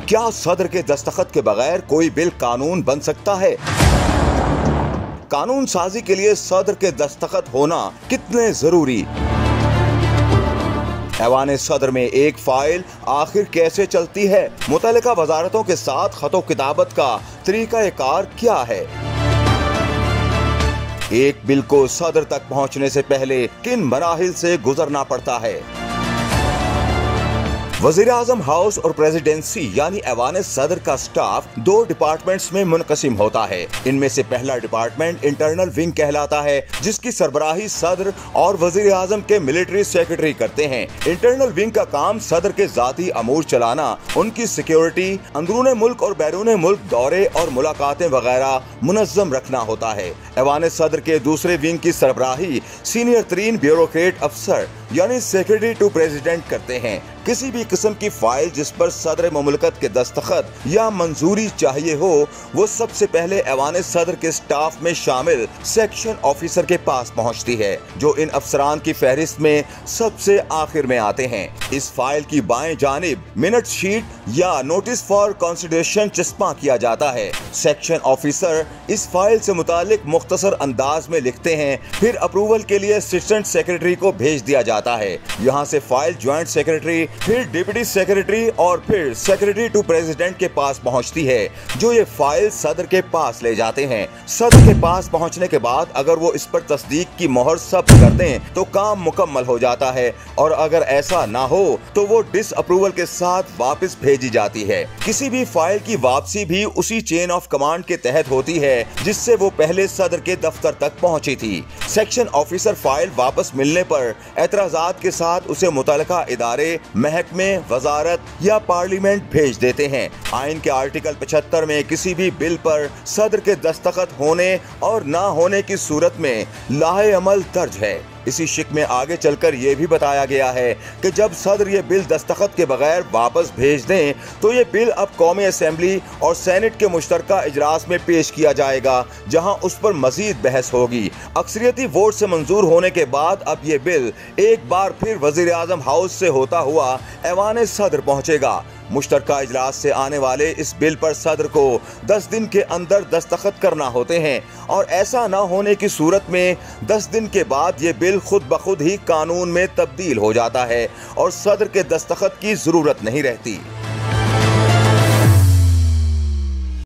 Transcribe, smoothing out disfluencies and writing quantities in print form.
क्या सदर के दस्तखत के बगैर कोई बिल कानून बन सकता है? कानून साजी के लिए सदर के दस्तखत होना कितने जरूरी? ऐवान सदर में एक फाइल आखिर कैसे चलती है? मुतल्लिका वजारतों के साथ खतो किताबत का तरीकाकार क्या है? एक बिल को सदर तक पहुंचने से पहले किन मराहिल से गुजरना पड़ता है? वज़ीर-ए-आज़म हाउस और प्रेसिडेंसी यानी ऐवान सदर का स्टाफ दो डिपार्टमेंट्स में मुनक़सिम होता है। इनमें से पहला डिपार्टमेंट इंटरनल विंग कहलाता है, जिसकी सरबराही सदर और वज़ीर-ए-आज़म के मिलिट्री सेक्रेटरी करते हैं। इंटरनल विंग का काम सदर के जाती अमूर चलाना, उनकी सिक्योरिटी, अंदरूने मुल्क और बैरूने मुल्क दौरे और मुलाकातें वगैरह मुनज़्ज़म रखना होता है। ऐवान सदर के दूसरे विंग की सरबराही सीनियर तरीन ब्यूरोक्रेट अफसर यानी सेक्रेटरी टू प्रेसिडेंट करते हैं। किसी भी किस्म की फाइल जिस पर सदर मुमलकत के दस्तखत या मंजूरी चाहिए हो, वो सबसे पहले ऐवान सदर के स्टाफ में शामिल सेक्शन ऑफिसर के पास पहुंचती है, जो इन अफसरान की फहरिस्त में सबसे आखिर में आते हैं। इस फाइल की बाएं जानिब मिनट शीट या नोटिस फॉर कंसिडरेशन चस्पा किया जाता है। सेक्शन ऑफिसर इस फाइल से मुतालिक मुख्तसर अंदाज में लिखते हैं, फिर अप्रूवल के लिए असिस्टेंट सेक्रेटरी को भेज दिया जाता है। यहाँ से फाइल ज्वाइंट सेक्रेटरी, फिर डिप्टी सेक्रेटरी और फिर सेक्रेटरी टू प्रेसिडेंट के पास पहुंचती है, जो ये फाइल सदर के पास ले जाते हैं। सदर के पास पहुंचने के बाद अगर वो इस पर तस्दीक की मोहर सब्त कर दें तो काम मुकम्मल हो जाता है, और अगर ऐसा ना हो तो वो डिसअप्रूवल के साथ वापस भेजी जाती है। किसी भी फाइल की वापसी भी उसी चेन ऑफ कमांड के तहत होती है जिससे वो पहले सदर के दफ्तर तक पहुंची थी। सेक्शन ऑफिसर फाइल वापस मिलने पर एतराजात के साथ उसे मुतल्लिका इदारे, महकमे, वजारत या पार्लियामेंट भेज देते हैं। आइन के आर्टिकल 75 में किसी भी बिल पर सदर के दस्तखत होने और ना होने की सूरत में लाहे अमल दर्ज है। इसी शिक में आगे चलकर यह भी बताया गया है कि जब सदर ये बिल दस्तखत के बगैर वापस भेज दें तो ये बिल अब कौमी असेंबली और सेनेट के मुश्तरका इजलास में पेश किया जाएगा, जहां उस पर मजीद बहस होगी। अक्सरियती वोट से मंजूर होने के बाद अब ये बिल एक बार फिर वज़ीर-ए-आज़म हाउस से होता हुआ ऐवान सदर पहुंचेगा। मुश्तरका इजलास से आने वाले इस बिल पर सदर को 10 दिन के अंदर दस्तखत करना होते हैं, और ऐसा न होने की सूरत में 10 दिन के बाद ये बिल खुद ब खुद ही कानून में तब्दील हो जाता है और सदर के दस्तखत की जरूरत नहीं रहती।